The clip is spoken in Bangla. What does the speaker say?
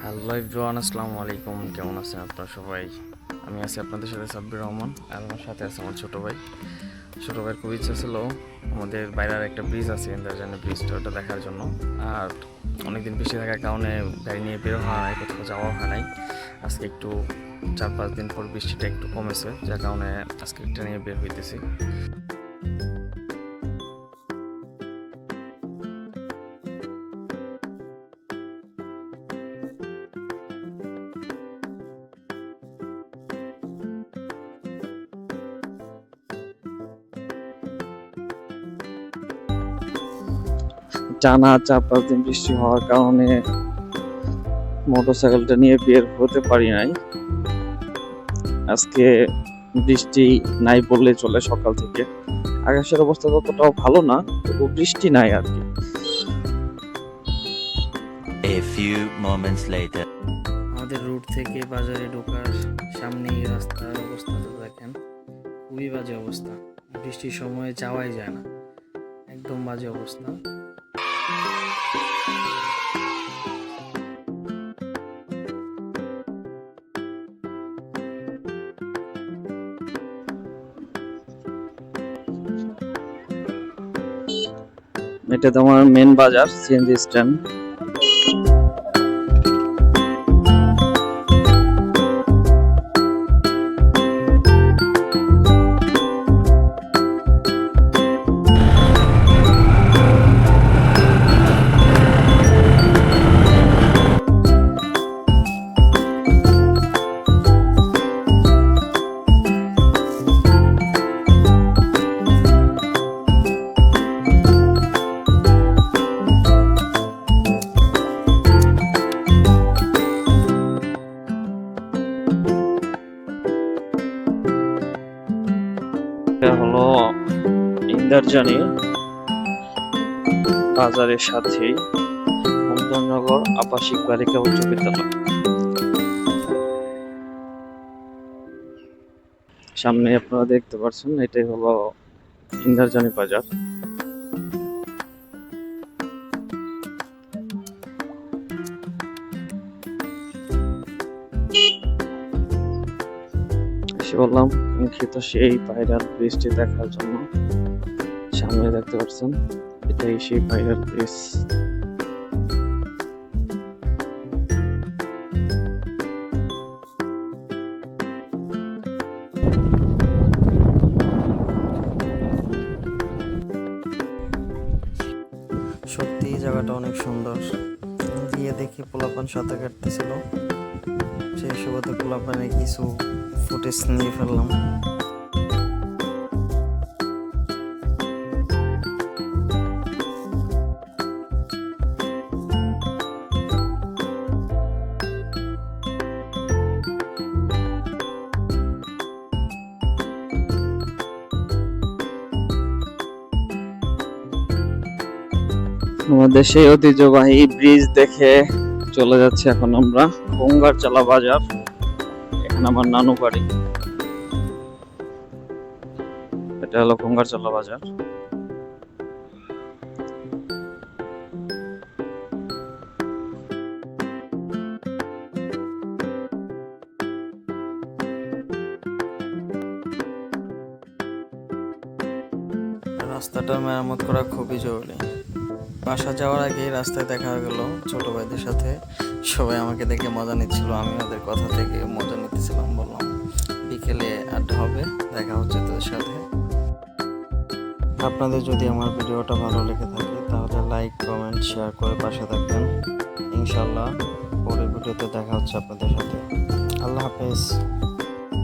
হ্যালো এভরিওয়ান, আসসালামু আলাইকুম। কেমন আছেন আপনারা সবাই? আমি আছি আপনাদের সাথে সাব্বির রহমান, আর আমার সাথে আছে আমার ছোটো ভাই। ছোটো ভাইয়ের খুব ইচ্ছা ছিল আমাদের বাইরের একটা ব্রিজ আছে ইন্দ্রাজানি ব্রিজটা, ওটা দেখার জন্য। আর অনেকদিন বৃষ্টি থাকার কারণে গাড়ি নিয়ে বের হওয়া নাই, কোথাও যাওয়া হয় নাই। আজকে একটু 4-5 দিন পর বৃষ্টিটা একটু কমেছে, যার কারণে আজকে একটা নিয়ে বের হইতেছি। টানা 4-5 দিন বৃষ্টি হওয়ার কারণে মোটরসাইকেলটা নিয়ে বের হতে পারি নাই। আজকে বৃষ্টি নাই বললে চলে। সকাল থেকে আকাশের অবস্থা ততটাও ভালো না, তবু বৃষ্টি নাই আর কি। A few moments later. আমাদের রুট থেকে বাজারে ঢোকার সামনে এই রাস্তার অবস্থাটা দেখেন, খুবই বাজে অবস্থা। বৃষ্টির সময় যাওয়াই যায় না, একদম বাজে অবস্থা। এটা তোমার মেন বাজার, সিএনজি স্ট্যান্ড। এটা হলো ইন্দ্রাজানি বাজারের সাথেই বন্দরনগর আবাসিক বালিকা উচ্চ বিদ্যালয়। সামনে আপনারা দেখতে পাচ্ছেন, এটাই হলো ইন্দ্রাজানি বাজার। বললাম কাঙ্ক্ষিত সেই ভাইরাল ব্রিজটি দেখার জন্য। সামনে দেখতে পাচ্ছেন, এটাই সেই ভাইরাল ব্রিজ। সত্যি জায়গাটা অনেক সুন্দর। গিয়ে দেখি পোলাপান সাঁতার কাটতেছিল, সেই সুবাদে পোলাপানে কিছু ফুটেজ নিয়ে ফেললাম। আমাদের সেই ঐতিহ্যবাহী ব্রিজ দেখে চলে যাচ্ছে এখন আমরা গঙ্গারচালা বাজার। এখানে আমার নানু বাড়ি। এটা হলো গঙ্গারচালা বাজার। রাস্তাটা মেরামত করা খুবই জরুরি। বাসা যাওয়ার আগে রাস্তায় দেখা গেল ছোট ভাইদের সাথে। সবাই আমাকে দেখে মজা নিচ্ছিল, আমি ওদের কথা থেকে মজা নিতেছিলাম। বললাম বিকেলে আড্ডা হবে, দেখা হচ্ছে তোদের সাথে। আপনাদের যদি আমার ভিডিওটা ভালো লেগে থাকে তাহলে লাইক, কমেন্ট, শেয়ার করে পাশে থাকবেন। ইনশাল্লাহ পরের ভিডিওতে দেখা হচ্ছে আপনাদের সাথে। আল্লাহ হাফেজ।